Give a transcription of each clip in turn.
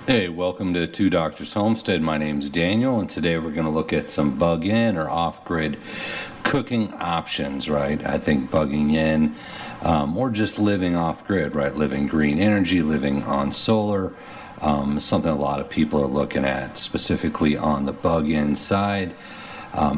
Hey, welcome to Two Doctors Homestead. My name's Daniel, and today we're going to look at some bug-in or off-grid cooking options, right? I think bugging in or just living off-grid, right? Living green energy, living on solar, something a lot of people are looking at, specifically on the bug-in side.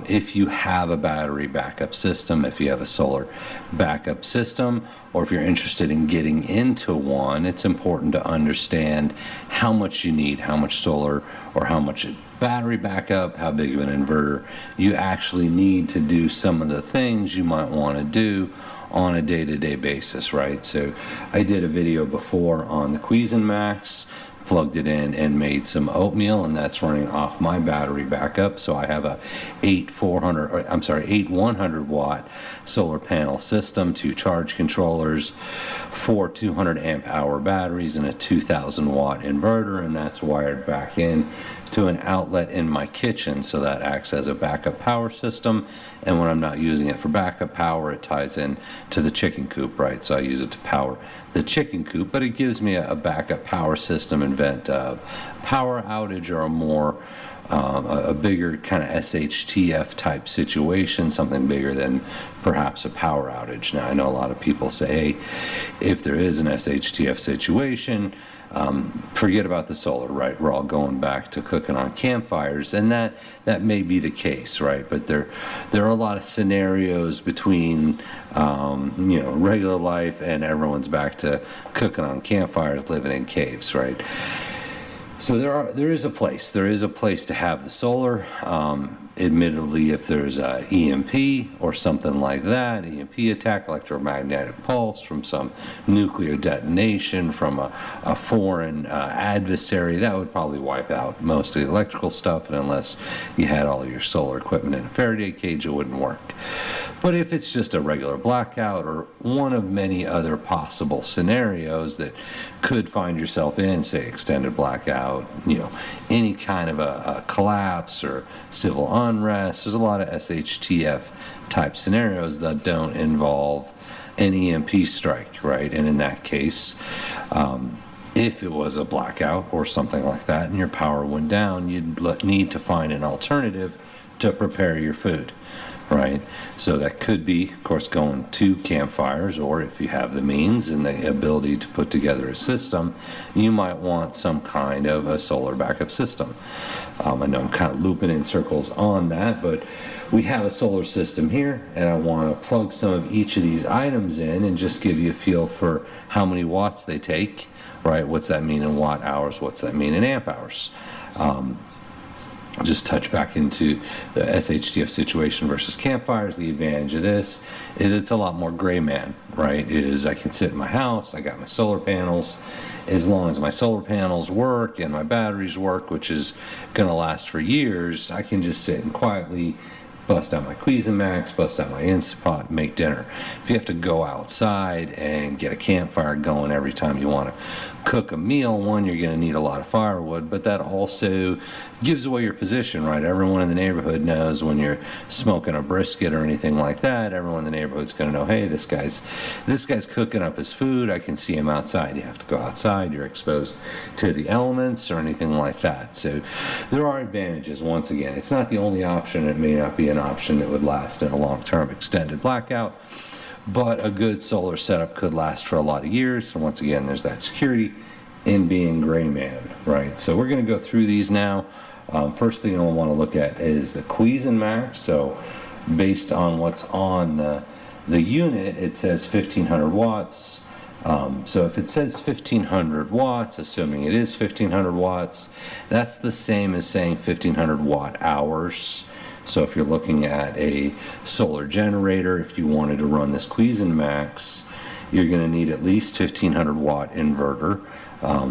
If you have a battery backup system, if you have a solar backup system, or if you're interested in getting into one, it's important to understand how much you need, how much solar or how much battery backup, how big of an inverter you actually need to do some of the things you might want to do on a day-to-day basis, right? So I did a video before on the Cuisinmax, plugged it in and made some oatmeal, and that's running off my battery backup. So I have a 8 100 watt solar panel system, 2 charge controllers, 4 200 amp hour batteries, and a 2000 watt inverter, and that's wired back in to an outlet in my kitchen, so that acts as a backup power system. And when I'm not using it for backup power, it ties in to the chicken coop, right? So I use it to power the chicken coop, but it gives me a backup power system in event of power outage or a bigger kind of Shtf type situation, something bigger than perhaps a power outage. Now, I know a lot of people say, hey, if there is an Shtf situation, forget about the solar, right? We're all going back to cooking on campfires, and that may be the case, right? But there are a lot of scenarios between regular life and everyone's back to cooking on campfires, living in caves, right? So there is a place to have the solar. Admittedly, if there's a EMP or something like that, EMP attack, electromagnetic pulse from some nuclear detonation from a foreign adversary, that would probably wipe out most of the electrical stuff, and unless you had all of your solar equipment in a Faraday cage, it wouldn't work. But if it's just a regular blackout or one of many other possible scenarios that could find yourself in, say extended blackout, any kind of a collapse or civil unrest, there's a lot of SHTF type scenarios that don't involve an EMP strike, right? And in that case, if it was a blackout or something like that and your power went down, you'd need to find an alternative to prepare your food, right? So that could be, of course, going to campfires, or if you have the means and the ability to put together a system, you might want some kind of a solar backup system. I know I'm kind of looping in circles on that, but we have a solar system here, and I want to plug some of each of these items in and just give you a feel for how many watts they take, right? What's that mean in watt hours? What's that mean in amp hours? I'll just touch back into the SHTF situation versus campfires. The advantage of this is it's a lot more Grayman, right? I can sit in my house, I got my solar panels. As long as my solar panels work and my batteries work, which is going to last for years, I can just sit and quietly bust out my Cuisinmax, bust out my Instant Pot, make dinner. If you have to go outside and get a campfire going every time you want to cook a meal, one, you're going to need a lot of firewood, but that also gives away your position, right? Everyone in the neighborhood knows when you're smoking a brisket or anything like that, everyone in the neighborhood's going to know, hey, this guy's cooking up his food. I can see him outside. You have to go outside. You're exposed to the elements or anything like that. So there are advantages. Once again, it's not the only option. It may not be an option that would last in a long-term extended blackout, but a good solar setup could last for a lot of years. And once again, there's that security in being Grayman, right? So we're going to go through these now. First thing I want to look at is the Cuisinmax. So based on what's on the unit, it says 1500 watts. So if it says 1500 watts, assuming it is 1500 watts, that's the same as saying 1500 watt hours. So if you're looking at a solar generator, if you wanted to run this Cuisinmax, you're going to need at least 1500 watt inverter.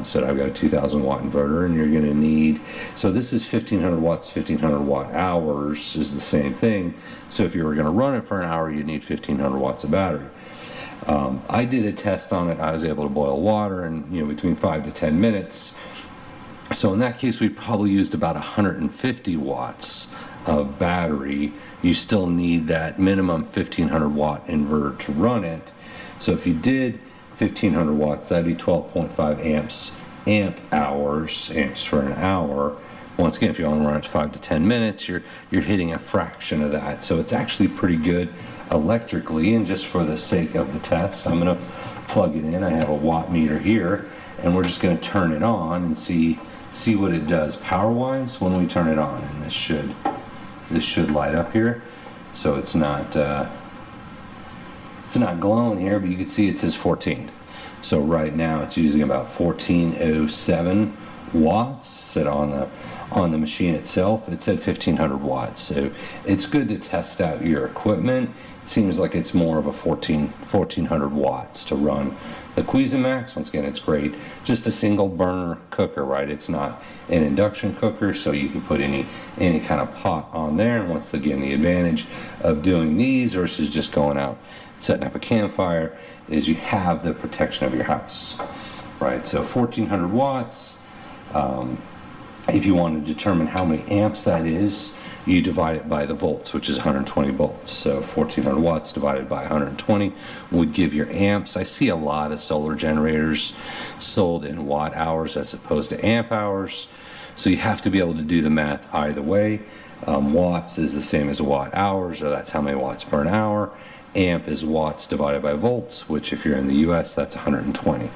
So I've got a 2000 watt inverter, and you're going to need, so this is 1500 watts, 1500 watt hours is the same thing. So if you were going to run it for an hour, you'd need 1500 watts of battery. I did a test on it. I was able to boil water in between 5 to 10 minutes. So in that case, we probably used about 150 watts of battery. You still need that minimum 1500 watt inverter to run it. So if you did 1500 watts, that'd be 12.5 amps amps for an hour. Once again, if you only run it 5 to 10 minutes, you're hitting a fraction of that. So it's actually pretty good electrically. And just for the sake of the test, I'm going to plug it in. I have a watt meter here, and we're just going to turn it on and see what it does power-wise when we turn it on. And this should light up here. So it's not glowing here, but you can see it says 14. So right now it's using about 1407 watts. Said on the machine itself, it said 1500 watts. So it's good to test out your equipment. It seems like it's more of a 1400 watts to run the Cuisinart. Once again, it's great. Just a single burner cooker, right? It's not an induction cooker, so you can put any kind of pot on there. And once again, the advantage of doing these versus just going out setting up a campfire is you have the protection of your house, right? So 1400 watts. If you want to determine how many amps that is, you divide it by the volts, which is 120 volts. So 1400 watts divided by 120 would give your amps. I see a lot of solar generators sold in watt hours as opposed to amp hours. So you have to be able to do the math either way. Watts is the same as watt hours, or that's how many watts per an hour. Amp is watts divided by volts, which if you're in the US, that's 120.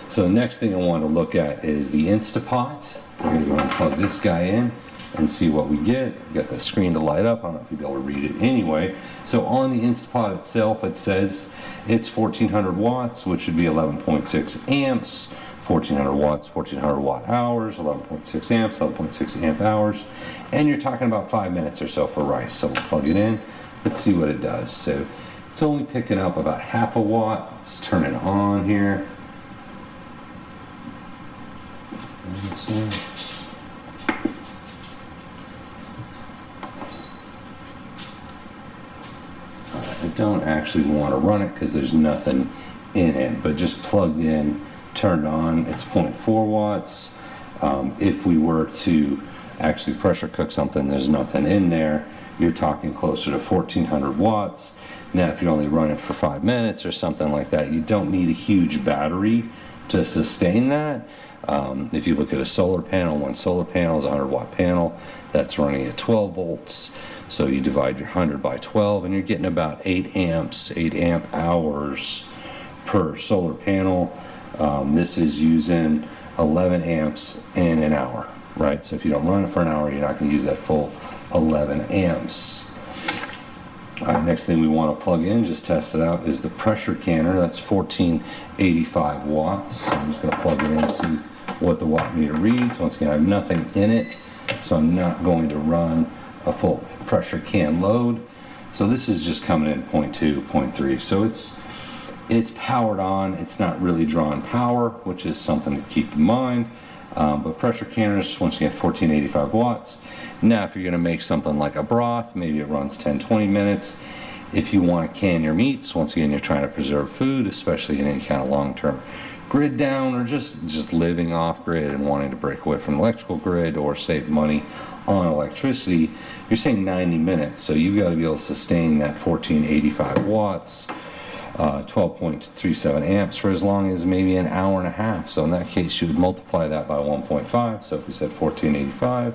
So the next thing I want to look at is the Instapot. We're going to go ahead and plug this guy in and see what we get. We've got the screen to light up. I don't know if you'll be able to read it anyway. So on the Instapot itself, it says it's 1400 watts, which would be 11.6 amps. 1400 watts, 1400 watt hours, 11.6 amps, 11.6 amp hours. And you're talking about 5 minutes or so for rice. So we'll plug it in. Let's see what it does. So it's only picking up about half a watt. Let's turn it on here. Let's see. I don't actually want to run it because there's nothing in it, but just plugged in, turned on, it's 0.4 watts. If we were to actually pressure cook something, there's nothing in there. You're talking closer to 1400 watts. Now, if you only run it for 5 minutes or something like that, you don't need a huge battery to sustain that. If you look at a solar panel, one solar panel is a 100 watt panel that's running at 12 volts. So you divide your 100 by 12 and you're getting about 8 amp hours per solar panel. This is using 11 amps in an hour, right? So if you don't run it for an hour, you're not going to use that full 11 amps. All right, next thing we want to plug in, just test it out, is the pressure canner. That's 1485 watts. So I'm just going to plug it in and see what the watt meter reads. Once again, I have nothing in it, so I'm not going to run a full pressure can load. So this is just coming in 0.2, 0.3. So it's powered on. It's not really drawing power, which is something to keep in mind. But pressure canners, once again, 1485 watts. Now, if you're going to make something like a broth, maybe it runs 10-20 minutes. If you want to can your meats, once again, you're trying to preserve food, especially in any kind of long-term grid down, or just living off grid and wanting to break away from the electrical grid or save money on electricity, you're saying 90 minutes. So you've got to be able to sustain that 1485 watts, 12.37 amps for as long as maybe an hour and a half. So in that case, you would multiply that by 1.5. So if we said 1485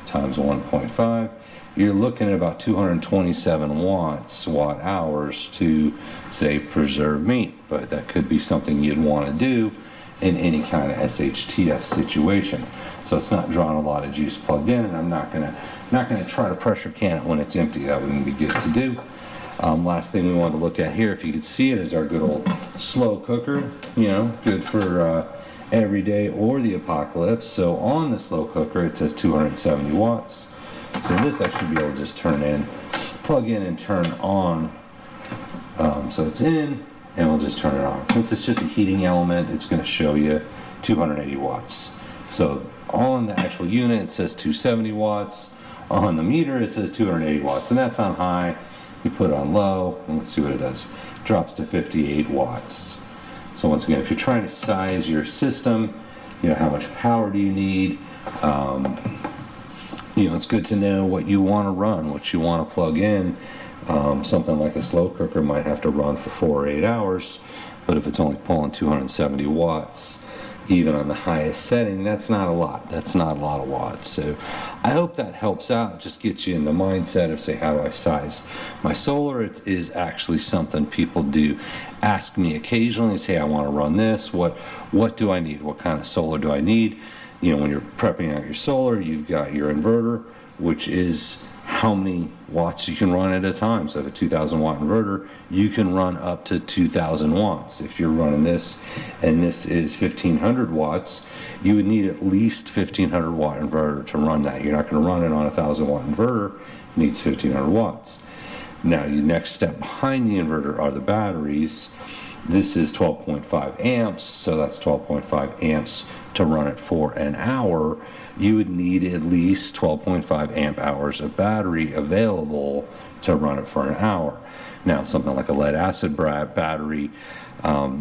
times 1.5, you're looking at about 227 watt hours to, say, preserve meat. But that could be something you'd want to do in any kind of Shtf situation. So it's not drawing a lot of juice plugged in, and I'm not gonna try to pressure can it when it's empty. That wouldn't be good to do. Last thing we want to look at here, if you could see it, is our good old slow cooker. You know, good for every day or the apocalypse. So on the slow cooker, it says 270 watts. So this I should be able to just turn in, plug in and turn on. So it's in, and we'll just turn it on. Since it's just a heating element, it's going to show you 280 watts. So on the actual unit, it says 270 watts. On the meter, it says 280 watts, and that's on high. You put it on low, and let's see what it does. It drops to 58 watts. So once again, if you're trying to size your system, you know, how much power do you need? You know, it's good to know what you want to run, what you want to plug in. Something like a slow cooker might have to run for 4 or 8 hours, but if it's only pulling 270 watts, even on the highest setting, that's not a lot. That's not a lot of watts. So I hope that helps out, just gets you in the mindset of, say, how do I size my solar? It is actually something people do ask me occasionally, say, I want to run this. What do I need? What kind of solar do I need? You know, when you're prepping out your solar, you've got your inverter, which is how many watts you can run at a time. So if a 2,000 watt inverter, you can run up to 2,000 watts. If you're running this and this is 1,500 watts, you would need at least 1,500 watt inverter to run that. You're not going to run it on a 1,000 watt inverter. It needs 1,500 watts. Now, your next step behind the inverter are the batteries. This is 12.5 amps, so that's 12.5 amps to run it for an hour. You would need at least 12.5 amp hours of battery available to run it for an hour. Now, something like a lead acid battery,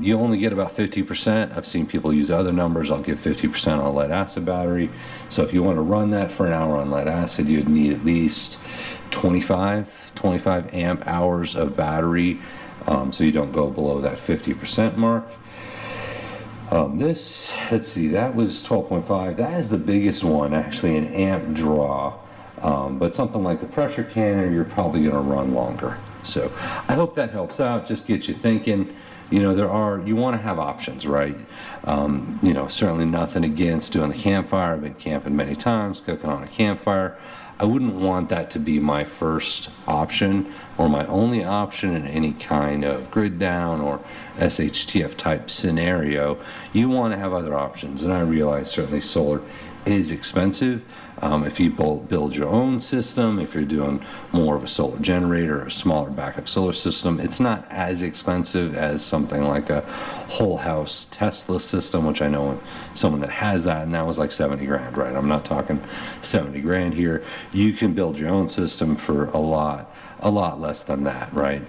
you only get about 50%. I've seen people use other numbers. I'll give 50% on a lead acid battery. So if you want to run that for an hour on lead acid, you'd need at least 25 amp hours of battery, so you don't go below that 50% mark. This, let's see, that was 12.5. That is the biggest one, actually, an amp draw. But something like the pressure canner, you're probably going to run longer. So I hope that helps out, just gets you thinking. You know, you want to have options, right? You know, certainly nothing against doing the campfire. I've been camping many times, cooking on a campfire. I wouldn't want that to be my first option or my only option in any kind of grid down or SHTF type scenario. You want to have other options, and I realize certainly solar is expensive. If you build your own system, if you're doing more of a solar generator or a smaller backup solar system, it's not as expensive as something like a whole house Tesla system, which I know someone that has that, and that was like 70 grand, right? I'm not talking 70 grand here. You can build your own system for a lot less than that, right?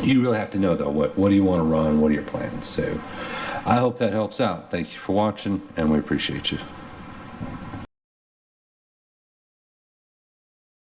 You really have to know, though, what do you want to run? What are your plans? So I hope that helps out. Thank you for watching, and we appreciate you.